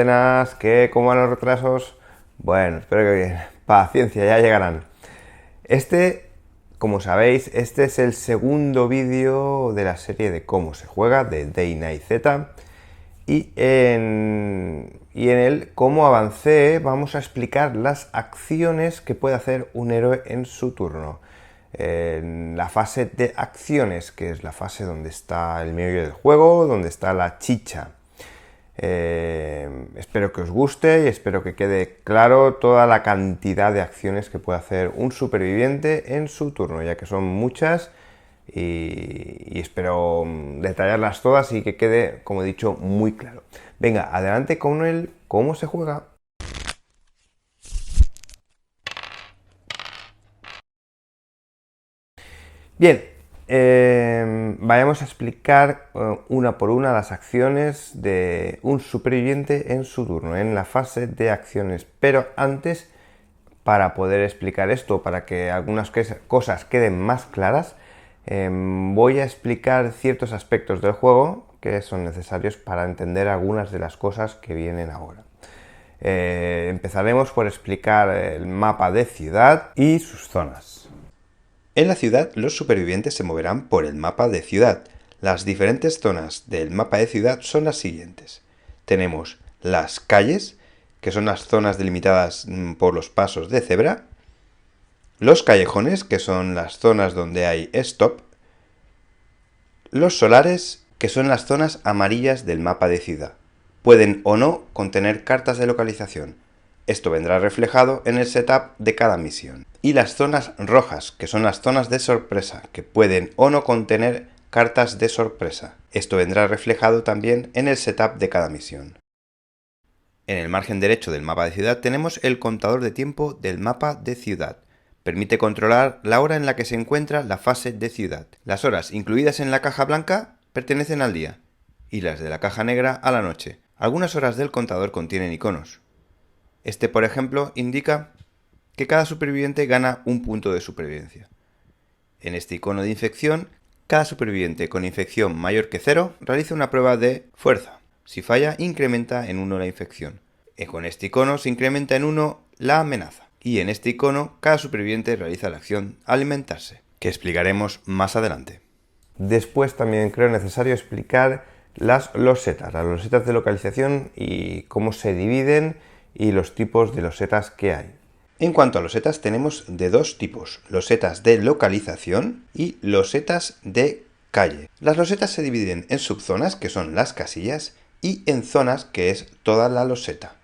mecenas, ¿qué? ¿Cómo van los retrasos? Bueno, espero que bien. Paciencia, ya llegarán. Como sabéis, este es el segundo vídeo de la serie de cómo se juega de Day Night Z. Y en él, como avancé, vamos a explicar las acciones que puede hacer un héroe en su turno. En la fase de acciones, que es la fase donde está el meollo del juego, donde está la chicha. Espero que os guste y espero que quede claro toda la cantidad de acciones que puede hacer un superviviente en su turno, ya que son muchas y espero detallarlas todas y que quede, como he dicho, muy claro. Venga, adelante con el cómo se juega. Bien, vayamos a explicar una por una las acciones de un superviviente en su turno, en la fase de acciones. Pero antes, para poder explicar esto, para que algunas cosas queden más claras, voy a explicar ciertos aspectos del juego que son necesarios para entender algunas de las cosas que vienen ahora. Empezaremos por explicar el mapa de ciudad y sus zonas. En la ciudad, los supervivientes se moverán por el mapa de ciudad. Las diferentes zonas del mapa de ciudad son las siguientes. Tenemos las calles, que son las zonas delimitadas por los pasos de cebra. Los callejones, que son las zonas donde hay stop. Los solares, que son las zonas amarillas del mapa de ciudad. Pueden o no contener cartas de localización. Esto vendrá reflejado en el setup de cada misión. Y las zonas rojas, que son las zonas de sorpresa, que pueden o no contener cartas de sorpresa. Esto vendrá reflejado también en el setup de cada misión. En el margen derecho del mapa de ciudad tenemos el contador de tiempo del mapa de ciudad. Permite controlar la hora en la que se encuentra la fase de ciudad. Las horas incluidas en la caja blanca pertenecen al día y las de la caja negra a la noche. Algunas horas del contador contienen iconos. Este, por ejemplo, indica que cada superviviente gana un punto de supervivencia. En este icono de infección, cada superviviente con infección mayor que 0 realiza una prueba de fuerza. Si falla, incrementa en 1 la infección. Con este icono se incrementa en 1 la amenaza. Y en este icono, cada superviviente realiza la acción alimentarse, que explicaremos más adelante. Después también creo necesario explicar las losetas de localización y cómo se dividen y los tipos de losetas que hay. En cuanto a losetas, tenemos de dos tipos, losetas de localización y losetas de calle. Las losetas se dividen en subzonas, que son las casillas, y en zonas, que es toda la loseta.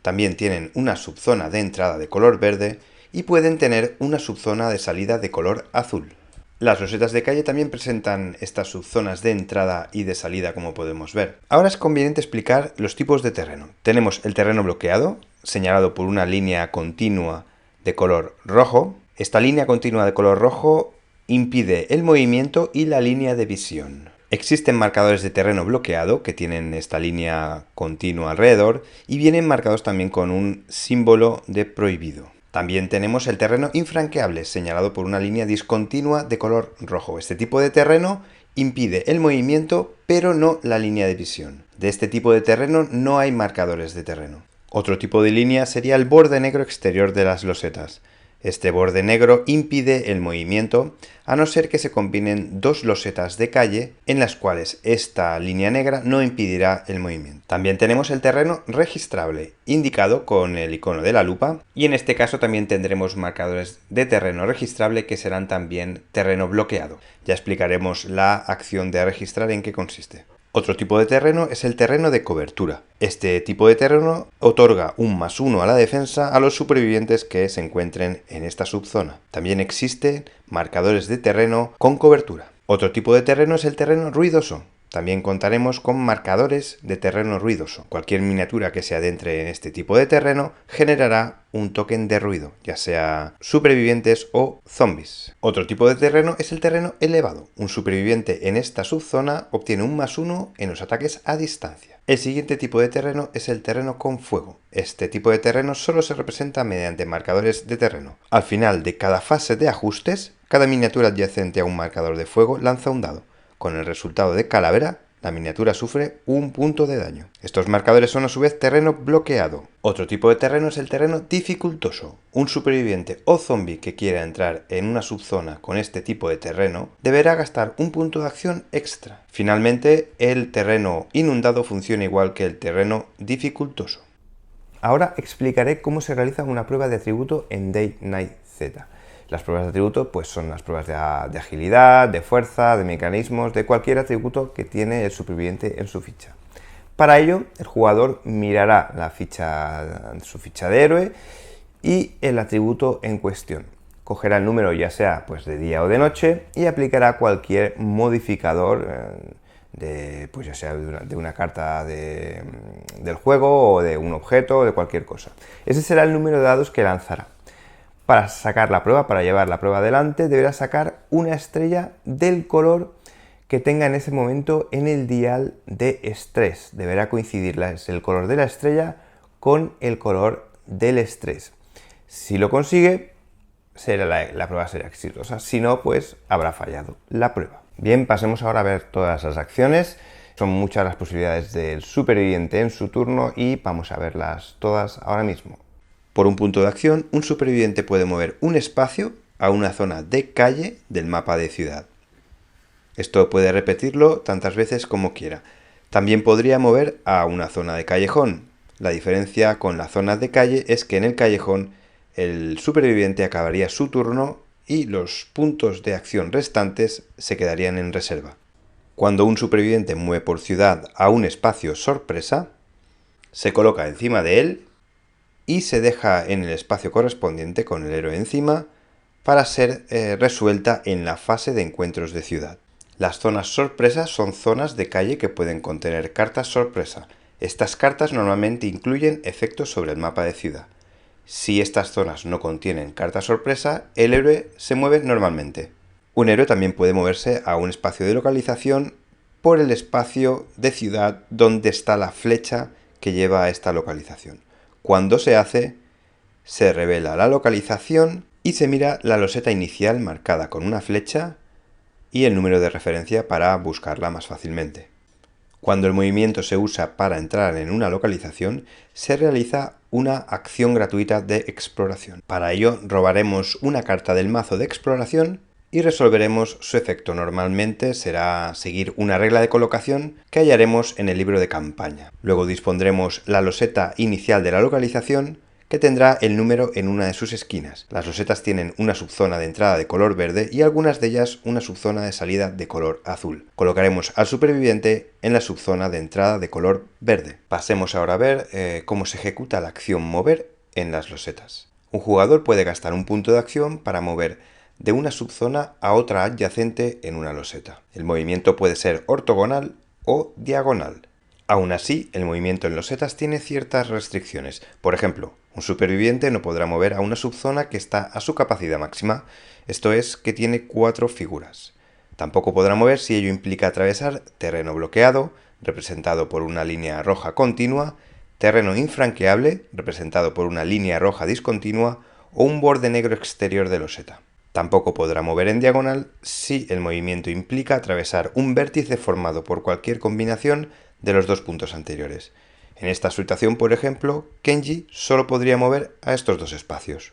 También tienen una subzona de entrada de color verde y pueden tener una subzona de salida de color azul. Las losetas de calle también presentan estas subzonas de entrada y de salida, como podemos ver. Ahora es conveniente explicar los tipos de terreno. Tenemos el terreno bloqueado, señalado por una línea continua de color rojo. Esta línea continua de color rojo impide el movimiento y la línea de visión. Existen marcadores de terreno bloqueado que tienen esta línea continua alrededor y vienen marcados también con un símbolo de prohibido. También tenemos el terreno infranqueable, señalado por una línea discontinua de color rojo. Este tipo de terreno impide el movimiento, pero no la línea de visión. De este tipo de terreno no hay marcadores de terreno. Otro tipo de línea sería el borde negro exterior de las losetas. Este borde negro impide el movimiento, a no ser que se combinen dos losetas de calle en las cuales esta línea negra no impedirá el movimiento. También tenemos el terreno registrable, indicado con el icono de la lupa, y en este caso también tendremos marcadores de terreno registrable que serán también terreno bloqueado. Ya explicaremos la acción de registrar en qué consiste. Otro tipo de terreno es el terreno de cobertura. Este tipo de terreno otorga un +1 a la defensa a los supervivientes que se encuentren en esta subzona. También existen marcadores de terreno con cobertura. Otro tipo de terreno es el terreno ruidoso. También contaremos con marcadores de terreno ruidoso. Cualquier miniatura que se adentre en este tipo de terreno generará un token de ruido, ya sea supervivientes o zombies. Otro tipo de terreno es el terreno elevado. Un superviviente en esta subzona obtiene un +1 en los ataques a distancia. El siguiente tipo de terreno es el terreno con fuego. Este tipo de terreno solo se representa mediante marcadores de terreno. Al final de cada fase de ajustes, cada miniatura adyacente a un marcador de fuego lanza un dado, con el resultado de calavera La miniatura sufre un punto de daño. Estos marcadores son a su vez terreno bloqueado. Otro tipo de terreno es el terreno dificultoso. Un superviviente o zombie que quiera entrar en una subzona con este tipo de terreno deberá gastar un punto de acción extra. Finalmente, el terreno inundado funciona igual que el terreno dificultoso. Ahora explicaré cómo se realiza una prueba de atributo en Day Night Z. Las pruebas de atributo pues son las pruebas de agilidad, de fuerza, de mecanismos, de cualquier atributo que tiene el superviviente en su ficha. Para ello, el jugador mirará su ficha de héroe y el atributo en cuestión. Cogerá el número ya sea pues, de día o de noche y aplicará cualquier modificador pues ya sea de una carta del juego o de un objeto o de cualquier cosa. Ese será el número de dados que lanzará. Para sacar la prueba, para llevar la prueba adelante, deberá sacar una estrella del color que tenga en ese momento en el dial de estrés. Deberá coincidir el color de la estrella con el color del estrés. Si lo consigue, la prueba será exitosa. Si no, pues habrá fallado la prueba. Bien, pasemos ahora a ver todas las acciones. Son muchas las posibilidades del superviviente en su turno y vamos a verlas todas ahora mismo. Por un punto de acción, un superviviente puede mover un espacio a una zona de calle del mapa de ciudad. Esto puede repetirlo tantas veces como quiera. También podría mover a una zona de callejón. La diferencia con las zonas de calle es que en el callejón el superviviente acabaría su turno y los puntos de acción restantes se quedarían en reserva. Cuando un superviviente mueve por ciudad a un espacio sorpresa, se coloca encima de él y se deja en el espacio correspondiente con el héroe encima para ser resuelta en la fase de encuentros de ciudad. Las zonas sorpresas son zonas de calle que pueden contener cartas sorpresa. Estas cartas normalmente incluyen efectos sobre el mapa de ciudad. Si estas zonas no contienen carta sorpresa, el héroe se mueve normalmente. Un héroe también puede moverse a un espacio de localización por el espacio de ciudad donde está la flecha que lleva a esta localización. Cuando se hace, se revela la localización y se mira la loseta inicial marcada con una flecha y el número de referencia para buscarla más fácilmente. Cuando el movimiento se usa para entrar en una localización, se realiza una acción gratuita de exploración. Para ello, robaremos una carta del mazo de exploración y resolveremos su efecto. Normalmente será seguir una regla de colocación que hallaremos en el libro de campaña. Luego dispondremos la loseta inicial de la localización, que tendrá el número en una de sus esquinas. Las losetas tienen una subzona de entrada de color verde y algunas de ellas una subzona de salida de color azul. Colocaremos al superviviente en la subzona de entrada de color verde. Pasemos ahora a ver cómo se ejecuta la acción mover en las losetas. Un jugador puede gastar un punto de acción para mover de una subzona a otra adyacente en una loseta. El movimiento puede ser ortogonal o diagonal. Aún así, el movimiento en losetas tiene ciertas restricciones. Por ejemplo, un superviviente no podrá mover a una subzona que está a su capacidad máxima, esto es, que tiene 4 figuras. Tampoco podrá mover si ello implica atravesar terreno bloqueado, representado por una línea roja continua, terreno infranqueable, representado por una línea roja discontinua, o un borde negro exterior de loseta. Tampoco podrá mover en diagonal si el movimiento implica atravesar un vértice formado por cualquier combinación de los dos puntos anteriores. En esta situación, por ejemplo, Kenji solo podría mover a estos dos espacios.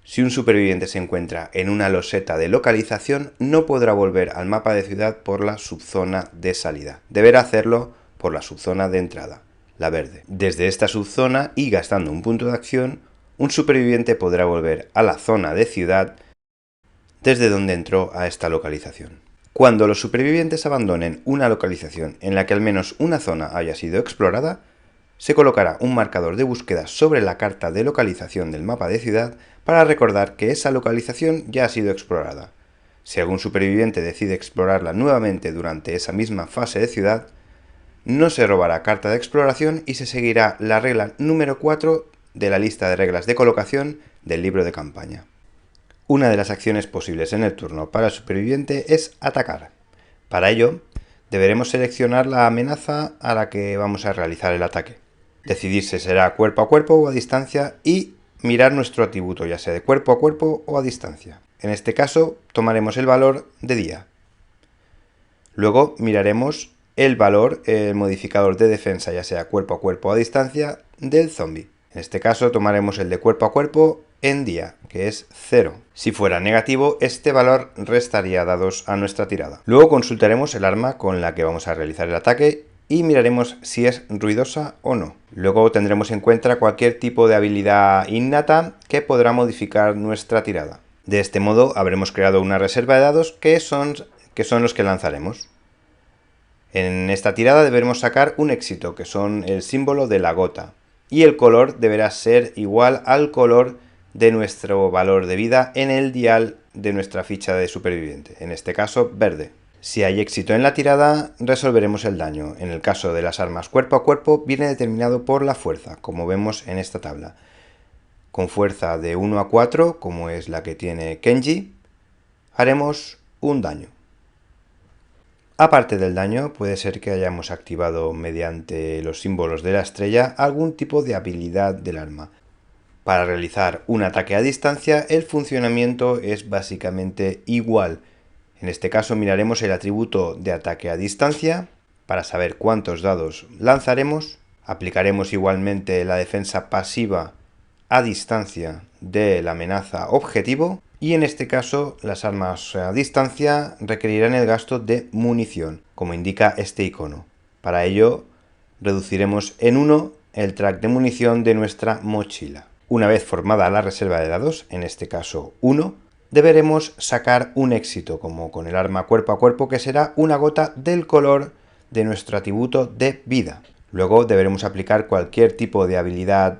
Si un superviviente se encuentra en una loseta de localización, no podrá volver al mapa de ciudad por la subzona de salida. Deberá hacerlo por la subzona de entrada, la verde. Desde esta subzona y gastando un punto de acción, un superviviente podrá volver a la zona de ciudad desde donde entró a esta localización. Cuando los supervivientes abandonen una localización en la que al menos una zona haya sido explorada, se colocará un marcador de búsqueda sobre la carta de localización del mapa de ciudad para recordar que esa localización ya ha sido explorada. Si algún superviviente decide explorarla nuevamente durante esa misma fase de ciudad, no se robará carta de exploración y se seguirá la regla número 4 de la lista de reglas de colocación del libro de campaña. Una de las acciones posibles en el turno para el superviviente es atacar. Para ello, deberemos seleccionar la amenaza a la que vamos a realizar el ataque. Decidir si será cuerpo a cuerpo o a distancia y mirar nuestro atributo, ya sea de cuerpo a cuerpo o a distancia. En este caso, tomaremos el valor de día. Luego miraremos el valor, el modificador de defensa, ya sea cuerpo a cuerpo o a distancia, del zombie. En este caso tomaremos el de cuerpo a cuerpo en día, que es 0. Si fuera negativo, este valor restaría dados a nuestra tirada. Luego consultaremos el arma con la que vamos a realizar el ataque y miraremos si es ruidosa o no. Luego tendremos en cuenta cualquier tipo de habilidad innata que podrá modificar nuestra tirada. De este modo habremos creado una reserva de dados que son los que lanzaremos. En esta tirada deberemos sacar un éxito, que son el símbolo de la gota, y el color deberá ser igual al color de nuestro valor de vida en el dial de nuestra ficha de superviviente, en este caso verde. Si hay éxito en la tirada, resolveremos el daño. En el caso de las armas cuerpo a cuerpo, viene determinado por la fuerza, como vemos en esta tabla. Con fuerza de 1 a 4, como es la que tiene Kenji, haremos un daño. Aparte del daño, puede ser que hayamos activado mediante los símbolos de la estrella algún tipo de habilidad del arma. Para realizar un ataque a distancia, el funcionamiento es básicamente igual. En este caso miraremos el atributo de ataque a distancia para saber cuántos dados lanzaremos. Aplicaremos igualmente la defensa pasiva a distancia de la amenaza objetivo. Y en este caso, las armas a distancia requerirán el gasto de munición, como indica este icono. Para ello, reduciremos en 1 el track de munición de nuestra mochila. Una vez formada la reserva de dados, en este caso 1, deberemos sacar un éxito, como con el arma cuerpo a cuerpo, que será una gota del color de nuestro atributo de vida. Luego deberemos aplicar cualquier tipo de habilidad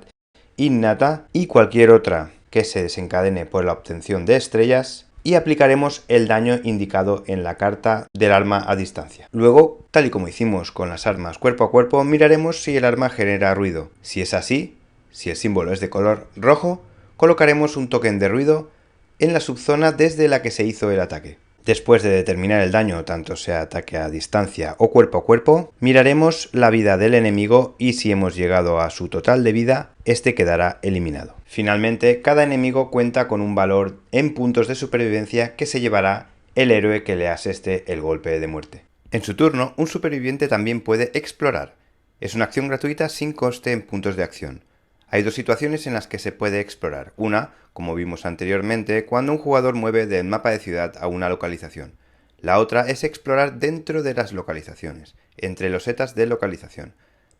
innata y cualquier otra que se desencadene por la obtención de estrellas, y aplicaremos el daño indicado en la carta del arma a distancia. Luego, tal y como hicimos con las armas cuerpo a cuerpo, miraremos si el arma genera ruido. Si es así, si el símbolo es de color rojo, colocaremos un token de ruido en la subzona desde la que se hizo el ataque. Después de determinar el daño, tanto sea ataque a distancia o cuerpo a cuerpo, miraremos la vida del enemigo y si hemos llegado a su total de vida, este quedará eliminado. Finalmente, cada enemigo cuenta con un valor en puntos de supervivencia que se llevará el héroe que le aseste el golpe de muerte. En su turno, un superviviente también puede explorar. Es una acción gratuita sin coste en puntos de acción. Hay dos situaciones en las que se puede explorar. Una, como vimos anteriormente, cuando un jugador mueve del mapa de ciudad a una localización. La otra es explorar dentro de las localizaciones, entre losetas de localización.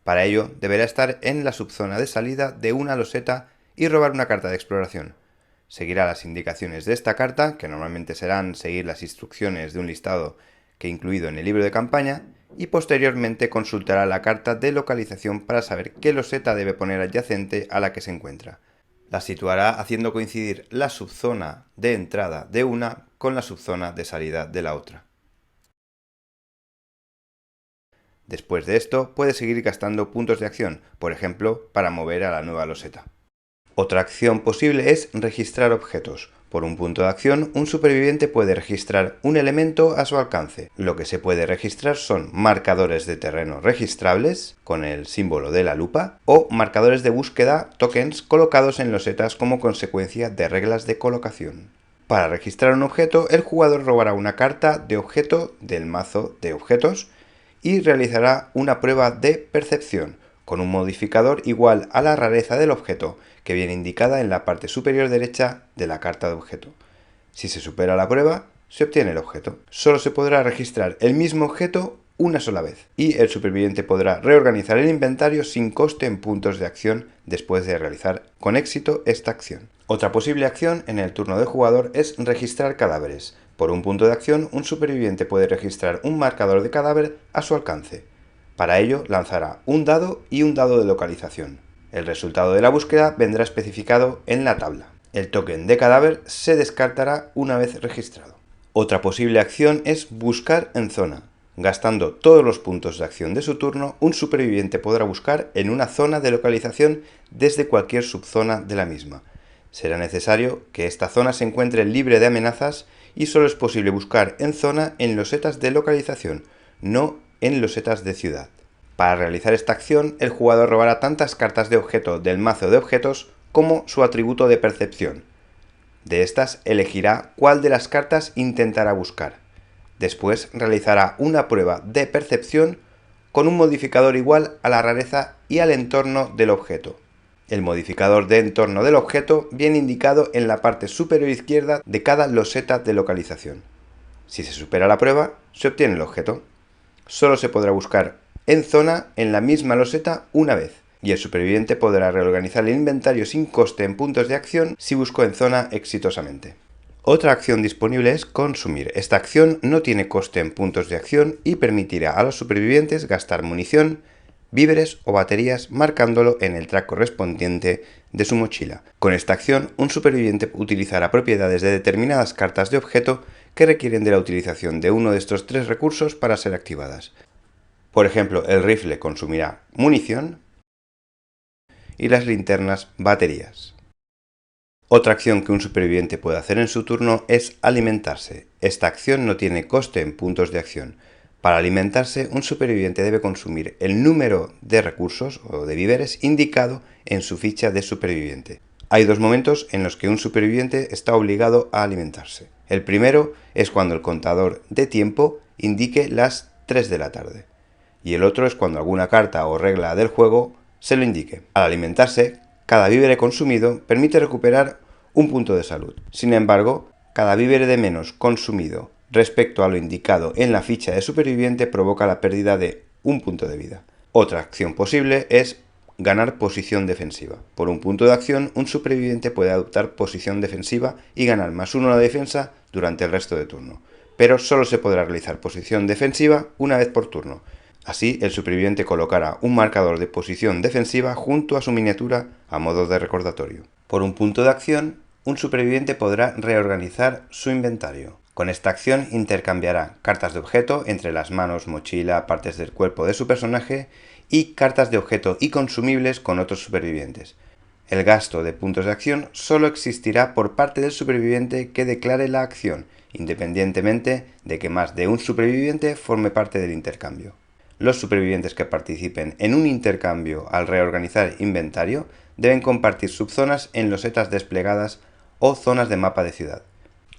Para ello, deberá estar en la subzona de salida de una loseta y robar una carta de exploración. Seguirá las indicaciones de esta carta, que normalmente serán seguir las instrucciones de un listado que he incluido en el libro de campaña, y posteriormente consultará la carta de localización para saber qué loseta debe poner adyacente a la que se encuentra. La situará haciendo coincidir la subzona de entrada de una con la subzona de salida de la otra. Después de esto, puede seguir gastando puntos de acción, por ejemplo, para mover a la nueva loseta. Otra acción posible es registrar objetos. Por un punto de acción, un superviviente puede registrar un elemento a su alcance. Lo que se puede registrar son marcadores de terreno registrables, con el símbolo de la lupa, o marcadores de búsqueda, tokens, colocados en losetas como consecuencia de reglas de colocación. Para registrar un objeto, el jugador robará una carta de objeto del mazo de objetos y realizará una prueba de percepción, con un modificador igual a la rareza del objeto, que viene indicada en la parte superior derecha de la carta de objeto. Si se supera la prueba, se obtiene el objeto. Solo se podrá registrar el mismo objeto una sola vez, y el superviviente podrá reorganizar el inventario sin coste en puntos de acción después de realizar con éxito esta acción. Otra posible acción en el turno del jugador es registrar cadáveres. Por un punto de acción, un superviviente puede registrar un marcador de cadáver a su alcance. Para ello, lanzará un dado y un dado de localización. El resultado de la búsqueda vendrá especificado en la tabla. El token de cadáver se descartará una vez registrado. Otra posible acción es buscar en zona. Gastando todos los puntos de acción de su turno, un superviviente podrá buscar en una zona de localización desde cualquier subzona de la misma. Será necesario que esta zona se encuentre libre de amenazas y solo es posible buscar en zona en losetas de localización, no en losetas de ciudad. Para realizar esta acción, el jugador robará tantas cartas de objeto del mazo de objetos como su atributo de percepción. De estas, elegirá cuál de las cartas intentará buscar. Después realizará una prueba de percepción con un modificador igual a la rareza y al entorno del objeto. El modificador de entorno del objeto viene indicado en la parte superior izquierda de cada loseta de localización. Si se supera la prueba, se obtiene el objeto. Solo se podrá buscar en zona en la misma loseta una vez, y el superviviente podrá reorganizar el inventario sin coste en puntos de acción si buscó en zona exitosamente. Otra acción disponible es consumir. Esta acción no tiene coste en puntos de acción y permitirá a los supervivientes gastar munición, víveres o baterías marcándolo en el track correspondiente de su mochila. Con esta acción, un superviviente utilizará propiedades de determinadas cartas de objeto que requieren de la utilización de uno de estos tres recursos para ser activadas. Por ejemplo, el rifle consumirá munición y las linternas baterías. Otra acción que un superviviente puede hacer en su turno es alimentarse. Esta acción no tiene coste en puntos de acción. Para alimentarse, un superviviente debe consumir el número de recursos o de víveres indicado en su ficha de superviviente. Hay dos momentos en los que un superviviente está obligado a alimentarse. El primero es cuando el contador de tiempo indique las 3 de la tarde. Y el otro es cuando alguna carta o regla del juego se lo indique. Al alimentarse, cada vívere consumido permite recuperar un punto de salud. Sin embargo, cada vívere de menos consumido respecto a lo indicado en la ficha de superviviente provoca la pérdida de un punto de vida. Otra acción posible es ganar posición defensiva. Por un punto de acción, un superviviente puede adoptar posición defensiva y ganar +1 a la defensa durante el resto de turno. Pero solo se podrá realizar posición defensiva una vez por turno. Así, el superviviente colocará un marcador de posición defensiva junto a su miniatura a modo de recordatorio. Por un punto de acción, un superviviente podrá reorganizar su inventario. Con esta acción intercambiará cartas de objeto entre las manos, mochila, partes del cuerpo de su personaje y cartas de objeto y consumibles con otros supervivientes. El gasto de puntos de acción solo existirá por parte del superviviente que declare la acción, independientemente de que más de un superviviente forme parte del intercambio. Los supervivientes que participen en un intercambio al reorganizar inventario deben compartir subzonas en losetas desplegadas o zonas de mapa de ciudad.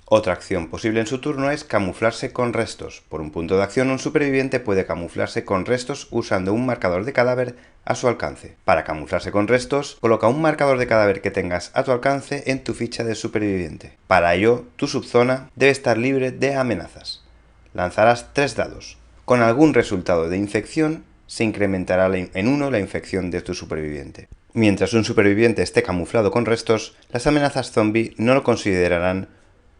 Otra acción posible en su turno es camuflarse con restos. Por un punto de acción, un superviviente puede camuflarse con restos usando un marcador de cadáver a su alcance. Para camuflarse con restos, coloca un marcador de cadáver que tengas a tu alcance en tu ficha de superviviente. Para ello, tu subzona debe estar libre de amenazas. Lanzarás 3 dados. Con algún resultado de infección, se incrementará en 1 la infección de tu superviviente. Mientras un superviviente esté camuflado con restos, las amenazas zombie no lo considerarán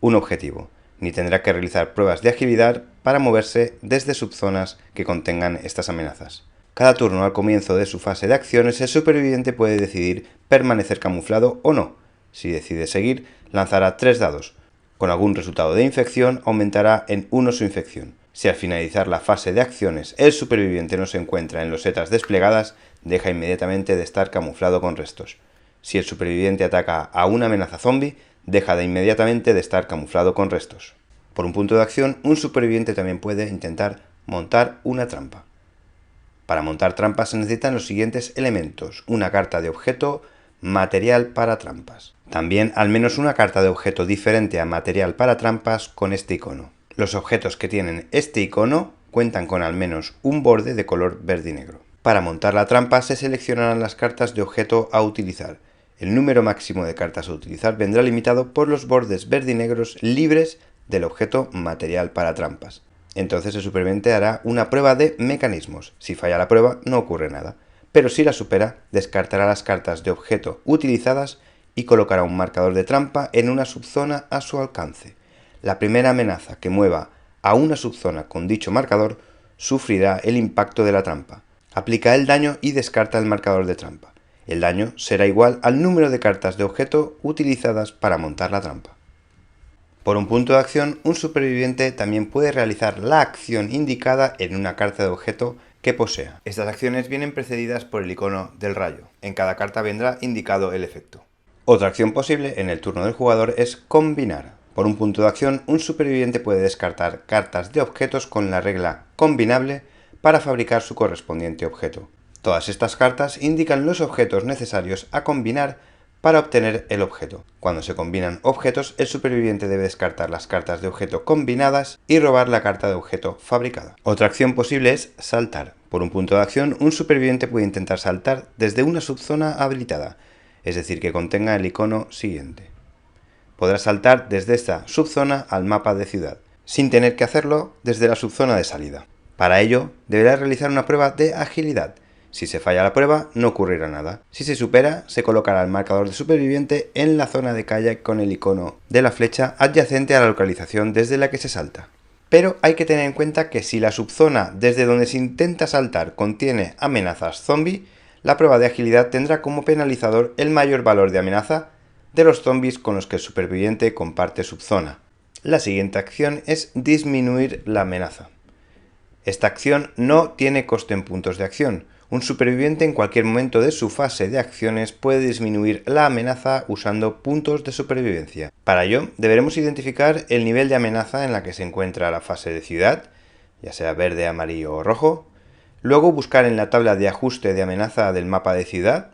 un objetivo, ni tendrá que realizar pruebas de agilidad para moverse desde subzonas que contengan estas amenazas. Cada turno al comienzo de su fase de acciones, el superviviente puede decidir permanecer camuflado o no. Si decide seguir, lanzará 3 dados. Con algún resultado de infección, aumentará en 1 su infección. Si al finalizar la fase de acciones el superviviente no se encuentra en losetas desplegadas, deja inmediatamente de estar camuflado con restos. Si el superviviente ataca a una amenaza zombie, deja inmediatamente de estar camuflado con restos. Por un punto de acción, un superviviente también puede intentar montar una trampa. Para montar trampas se necesitan los siguientes elementos: una carta de objeto, material para trampas. También al menos una carta de objeto diferente a material para trampas con este icono. Los objetos que tienen este icono cuentan con al menos un borde de color verde y negro. Para montar la trampa se seleccionarán las cartas de objeto a utilizar. El número máximo de cartas a utilizar vendrá limitado por los bordes verde y negros libres del objeto material para trampas. Entonces el superviviente hará una prueba de mecanismos. Si falla la prueba, no ocurre nada. Pero si la supera, descartará las cartas de objeto utilizadas y colocará un marcador de trampa en una subzona a su alcance. La primera amenaza que mueva a una subzona con dicho marcador sufrirá el impacto de la trampa. Aplica el daño y descarta el marcador de trampa. El daño será igual al número de cartas de objeto utilizadas para montar la trampa. Por un punto de acción, un superviviente también puede realizar la acción indicada en una carta de objeto que posea. Estas acciones vienen precedidas por el icono del rayo. En cada carta vendrá indicado el efecto. Otra acción posible en el turno del jugador es combinar. Por un punto de acción, un superviviente puede descartar cartas de objetos con la regla combinable para fabricar su correspondiente objeto. Todas estas cartas indican los objetos necesarios a combinar para obtener el objeto. Cuando se combinan objetos, el superviviente debe descartar las cartas de objeto combinadas y robar la carta de objeto fabricada. Otra acción posible es saltar. Por un punto de acción, un superviviente puede intentar saltar desde una subzona habilitada, es decir, que contenga el icono siguiente. Podrá saltar desde esta subzona al mapa de ciudad, sin tener que hacerlo desde la subzona de salida. Para ello, deberá realizar una prueba de agilidad. Si se falla la prueba, no ocurrirá nada. Si se supera, se colocará el marcador de superviviente en la zona de kayak con el icono de la flecha adyacente a la localización desde la que se salta. Pero hay que tener en cuenta que si la subzona desde donde se intenta saltar contiene amenazas zombie, la prueba de agilidad tendrá como penalizador el mayor valor de amenaza de los zombies con los que el superviviente comparte subzona. La siguiente acción es disminuir la amenaza. Esta acción no tiene coste en puntos de acción. Un superviviente en cualquier momento de su fase de acciones puede disminuir la amenaza usando puntos de supervivencia. Para ello, deberemos identificar el nivel de amenaza en la que se encuentra la fase de ciudad, ya sea verde, amarillo o rojo. Luego buscar en la tabla de ajuste de amenaza del mapa de ciudad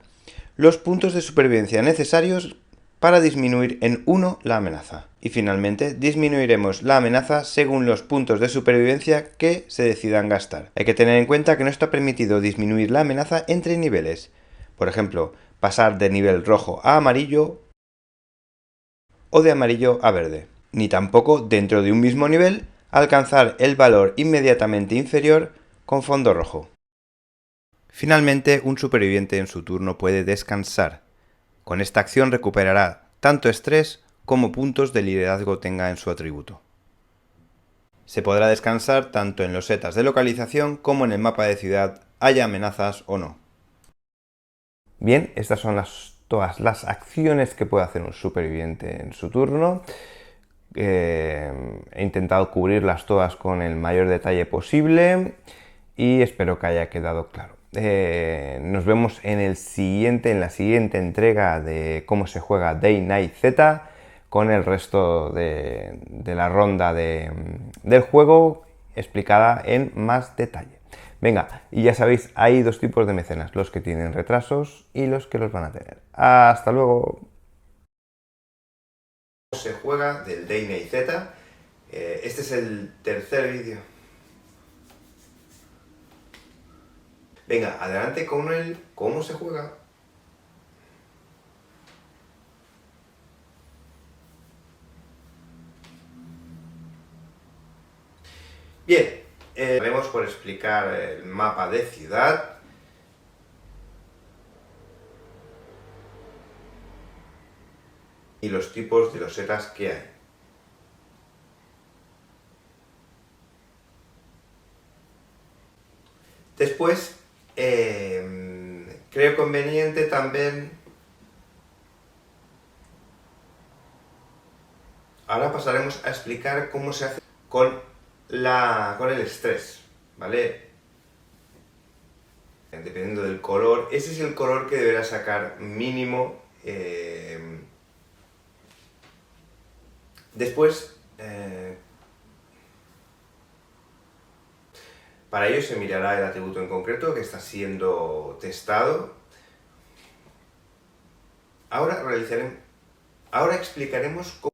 los puntos de supervivencia necesarios para disminuir en 1 la amenaza. Y finalmente, disminuiremos la amenaza según los puntos de supervivencia que se decidan gastar. Hay que tener en cuenta que no está permitido disminuir la amenaza entre niveles. Por ejemplo, pasar de nivel rojo a amarillo o de amarillo a verde. Ni tampoco dentro de un mismo nivel alcanzar el valor inmediatamente inferior con fondo rojo. Finalmente, un superviviente en su turno puede descansar. Con esta acción recuperará tanto estrés como puntos de liderazgo tenga en su atributo. Se podrá descansar tanto en los setas de localización como en el mapa de ciudad, haya amenazas o no. Bien, estas son todas las acciones que puede hacer un superviviente en su turno. He intentado cubrirlas todas con el mayor detalle posible y espero que haya quedado claro. Nos vemos en la siguiente entrega de cómo se juega Day Night Z con el resto de la ronda del juego explicada en más detalle. Venga, y ya sabéis, hay dos tipos de mecenas, los que tienen retrasos y los que los van a tener. ¡Hasta luego! Se juega del Day Night Z. Este es el tercer vídeo. Venga, adelante con el cómo se juega. Bien, haremos por explicar el mapa de ciudad. Y los tipos de losetas que hay. Después, creo conveniente también. Ahora pasaremos a explicar cómo se hace con el estrés, ¿vale? Dependiendo del color, ese es el color que deberá sacar mínimo. Después, para ello se mirará el atributo en concreto que está siendo testado. Ahora explicaremos cómo